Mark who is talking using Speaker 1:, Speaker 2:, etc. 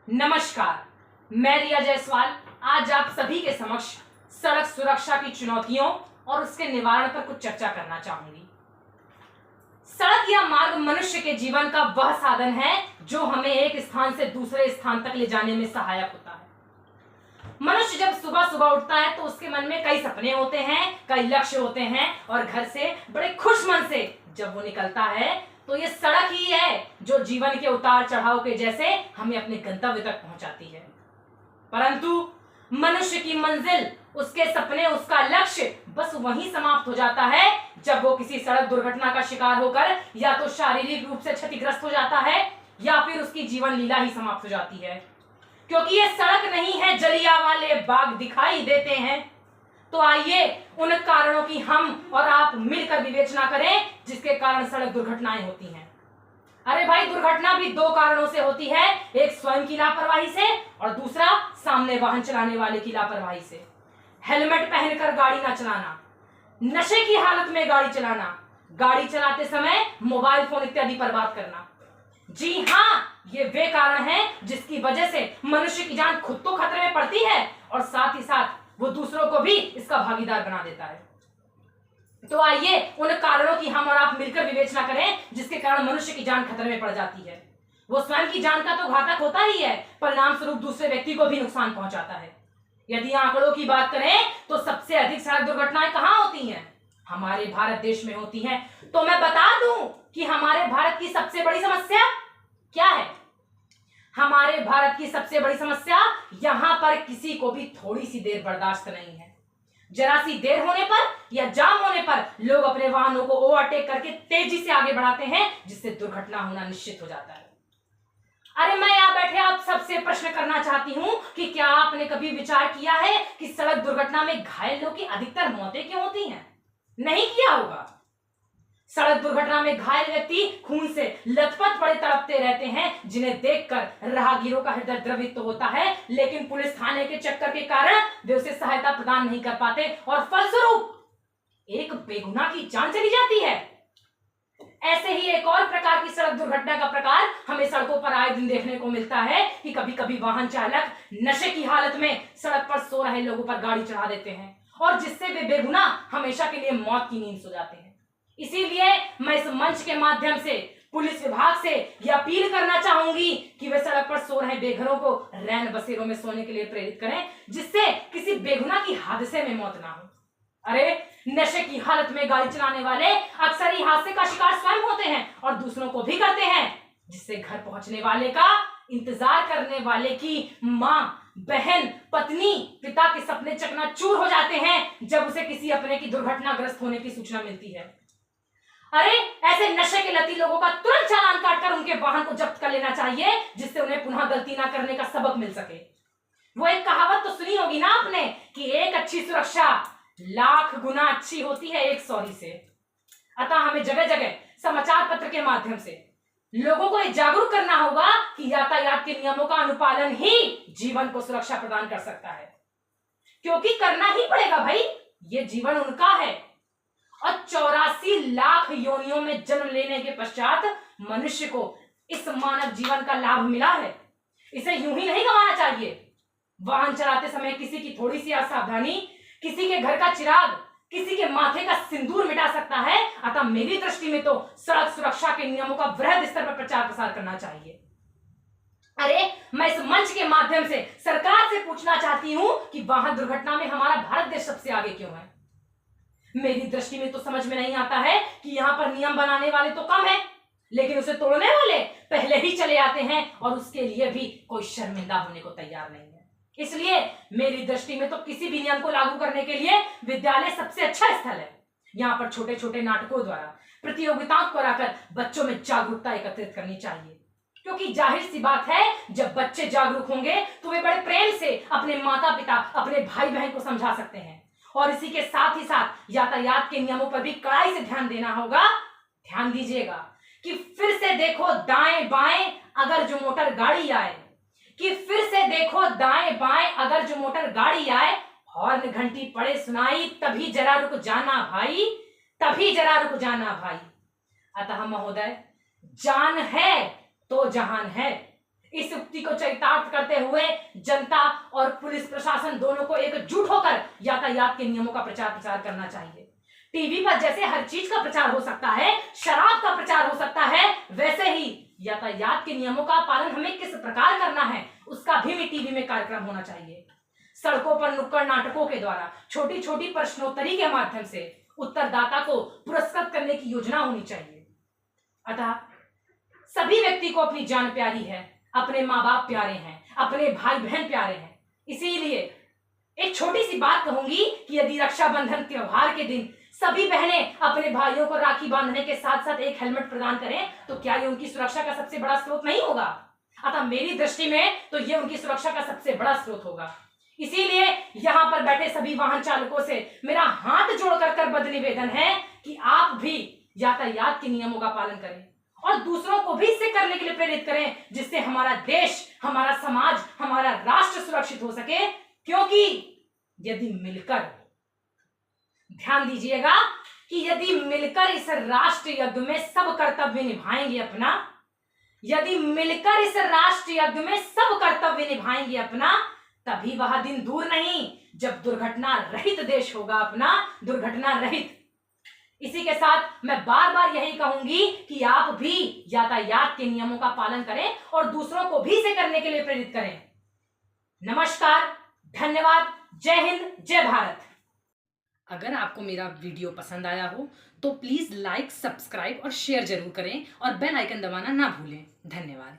Speaker 1: नमस्कार, मैं रिया जायसवाल आज आप सभी के समक्ष सड़क सुरक्षा की चुनौतियों और उसके निवारण पर कुछ चर्चा करना चाहूंगी। सड़क या मार्ग मनुष्य के जीवन का वह साधन है जो हमें एक स्थान से दूसरे स्थान तक ले जाने में सहायक होता है। मनुष्य जब सुबह सुबह उठता है तो उसके मन में कई सपने होते हैं, कई लक्ष्य होते हैं और घर से बड़े खुश मन से जब वो निकलता है तो ये सड़क ही है जो जीवन के उतार चढ़ाव के जैसे हमें अपने गंतव्य तक पहुंचाती है। परंतु मनुष्य की मंजिल, उसके सपने, उसका लक्ष्य बस वहीं समाप्त हो जाता है जब वो किसी सड़क दुर्घटना का शिकार होकर या तो शारीरिक रूप से क्षतिग्रस्त हो जाता है या फिर उसकी जीवन लीला ही समाप्त हो जाती है। क्योंकि ये सड़क नहीं है जलियांवाले बाग दिखाई देते हैं। तो आइए उन कारणों की हम और आप मिलकर विवेचना करें जिसके कारण सड़क दुर्घटनाएं होती हैं। अरे भाई, दुर्घटना भी दो कारणों से होती है, एक स्वयं की लापरवाही से और दूसरा सामने वाहन चलाने वाले की लापरवाही से। हेलमेट पहनकर गाड़ी ना चलाना, नशे की हालत में गाड़ी चलाना, गाड़ी चलाते समय मोबाइल फोन इत्यादि पर बात करना। जी हाँ, ये वे कारण हैं जिसकी वजह से मनुष्य की जान खुद तो खतरे में पड़ती है और साथ ही साथ वो दूसरों को भी इसका भागीदार बना देता है। तो आइए उन कारणों की हम और आप मिलकर विवेचना करें जिसके कारण मनुष्य की जान खतरे में पड़ जाती है। वो स्वयं की जान का तो घातक होता ही है, परिणाम स्वरूप दूसरे व्यक्ति को भी नुकसान पहुंचाता है। यदि आंकड़ों की बात करें तो सबसे अधिक सड़क दुर्घटनाएं कहां होती हैं? हमारे भारत देश में होती हैं। तो मैं बता दूं कि हमारे भारत की सबसे बड़ी समस्या क्या है। हमारे भारत की सबसे बड़ी समस्या यहां पर किसी को भी थोड़ी सी देर बर्दाश्त नहीं है। जरा सी देर होने पर या जाम होने पर लोग अपने वाहनों को ओवरटेक करके तेजी से आगे बढ़ाते हैं जिससे दुर्घटना होना निश्चित हो जाता है। अरे मैं यहाँ बैठे आप सबसे प्रश्न करना चाहती हूँ कि क्या आपने कभी विचार किया है कि सड़क दुर्घटना में घायल लोग की अधिकतर मौतें क्यों होती हैं? नहीं किया होगा। सड़क दुर्घटना में घायल व्यक्ति खून से लथपथ पड़े तड़पते रहते हैं जिन्हें देखकर राहगीरों का हृदय द्रवित तो होता है, लेकिन पुलिस थाने के चक्कर के कारण वे उसे सहायता प्रदान नहीं कर पाते और फलस्वरूप एक बेगुनाह की जान चली जाती है। ऐसे ही एक और प्रकार की सड़क दुर्घटना का प्रकार हमें सड़कों पर आए दिन देखने को मिलता है कि कभी कभी वाहन चालक नशे की हालत में सड़क पर सो रहे लोगों पर गाड़ी चढ़ा देते हैं और जिससे वे बेगुनाह हमेशा के लिए मौत की नींद सो जाते हैं। इसीलिए मैं इस मंच के माध्यम से पुलिस विभाग से यह अपील करना चाहूंगी कि वे सड़क पर सो रहे बेघरों को रैन बसेरों में सोने के लिए प्रेरित करें जिससे किसी बेगुनाह की हादसे में मौत ना हो। अरे, नशे की हालत में गाड़ी चलाने वाले अक्सर ही हादसे का शिकार स्वयं होते हैं और दूसरों को भी करते हैं, जिससे घर पहुंचने वाले का इंतजार करने वाले की माँ, बहन, पत्नी, पिता के सपने चकनाचूर हो जाते हैं जब उसे किसी अपने की दुर्घटनाग्रस्त होने की सूचना मिलती है। अरे, ऐसे नशे के लती लोगों का तुरंत चालान काटकर उनके वाहन को जब्त कर लेना चाहिए जिससे उन्हें पुनः गलती ना करने का सबक मिल सके। वो एक कहावत तो सुनी होगी ना आपने कि एक अच्छी सुरक्षा लाख गुना अच्छी होती है एक सॉरी से। अतः हमें जगह जगह समाचार पत्र के माध्यम से लोगों को जागरूक करना होगा कि यातायात के नियमों का अनुपालन ही जीवन को सुरक्षा प्रदान कर सकता है, क्योंकि करना ही पड़ेगा भाई, ये जीवन उनका है। और 84 लाख योनियों में जन्म लेने के पश्चात मनुष्य को इस मानव जीवन का लाभ मिला है, इसे यूं ही नहीं गंवाना चाहिए। वाहन चलाते समय किसी की थोड़ी सी असावधानी किसी के घर का चिराग, किसी के माथे का सिंदूर मिटा सकता है। अतः मेरी दृष्टि में तो सड़क सुरक्षा के नियमों का वृहद स्तर पर प्रचार प्रसार करना चाहिए। अरे, मैं इस मंच के माध्यम से सरकार से पूछना चाहती हूं कि वाहन दुर्घटना में हमारा भारत देश सबसे आगे क्यों है? मेरी दृष्टि में तो समझ में नहीं आता है कि यहाँ पर नियम बनाने वाले तो कम हैं, लेकिन उसे तोड़ने वाले पहले ही चले आते हैं और उसके लिए भी कोई शर्मिंदा होने को तैयार नहीं है। इसलिए मेरी दृष्टि में तो किसी भी नियम को लागू करने के लिए विद्यालय सबसे अच्छा स्थल है। यहाँ पर छोटे छोटे नाटकों द्वारा प्रतियोगिताओं को कराकर बच्चों में जागरूकता एकत्रित करनी चाहिए, क्योंकि जाहिर सी बात है जब बच्चे जागरूक होंगे तो वे बड़े प्रेम से अपने माता पिता, अपने भाई बहन को समझा सकते हैं। और इसी के साथ ही साथ यातायात के नियमों पर भी कड़ाई से ध्यान देना होगा। ध्यान दीजिएगा कि फिर से देखो दाएं बाएं अगर जो मोटर गाड़ी आए, कि फिर से देखो दाएं बाएं अगर जो मोटर गाड़ी आए, हॉर्न घंटी पड़े सुनाई तभी जरा रुक जाना भाई, तभी जरा रुक जाना भाई। अतः महोदय, जान है तो जहान है, इस उक्ति को चरितार्थ करते हुए जनता और पुलिस प्रशासन दोनों को एकजुट होकर यातायात के नियमों का प्रचार प्रसार करना चाहिए। टीवी पर जैसे हर चीज का प्रचार हो सकता है, शराब का प्रचार हो सकता है, वैसे ही यातायात के नियमों का पालन हमें किस प्रकार करना है उसका भी टीवी में कार्यक्रम होना चाहिए। सड़कों पर नुक्कड़ नाटकों के द्वारा छोटी छोटी प्रश्नोत्तरी के माध्यम से उत्तरदाता को पुरस्कृत करने की योजना होनी चाहिए। अतः सभी व्यक्ति को अपनी जान प्यारी है, अपने माँ बाप प्यारे हैं, अपने भाई बहन प्यारे हैं। इसीलिए एक छोटी सी बात कहूंगी कि यदि रक्षाबंधन त्योहार के दिन सभी बहनें अपने भाइयों को राखी बांधने के साथ साथ एक हेलमेट प्रदान करें तो क्या ये उनकी सुरक्षा का सबसे बड़ा स्रोत नहीं होगा? अतः मेरी दृष्टि में तो ये उनकी सुरक्षा का सबसे बड़ा स्रोत होगा। इसीलिए यहाँ पर बैठे सभी वाहन चालकों से मेरा हाथ जोड़कर करबद्ध निवेदन है कि आप भी यातायात के नियमों का पालन करें और दूसरों को भी इससे करने के लिए प्रेरित करें, जिससे हमारा देश, हमारा समाज, हमारा राष्ट्र सुरक्षित हो सके। क्योंकि यदि मिलकर, ध्यान दीजिएगा कि यदि मिलकर इस राष्ट्र यज्ञ में सब कर्तव्य निभाएंगे अपना, यदि मिलकर इस राष्ट्र यज्ञ में सब कर्तव्य निभाएंगे अपना, तभी वह दिन दूर नहीं जब दुर्घटना रहित देश होगा अपना, दुर्घटना रहित। इसी के साथ मैं बार बार यही कहूंगी कि आप भी यातायात के नियमों का पालन करें और दूसरों को भी इसे करने के लिए प्रेरित करें। नमस्कार, धन्यवाद, जय हिंद, जय भारत। अगर आपको मेरा वीडियो पसंद आया हो तो प्लीज लाइक, सब्सक्राइब और शेयर जरूर करें और बेल आइकन दबाना ना भूलें। धन्यवाद।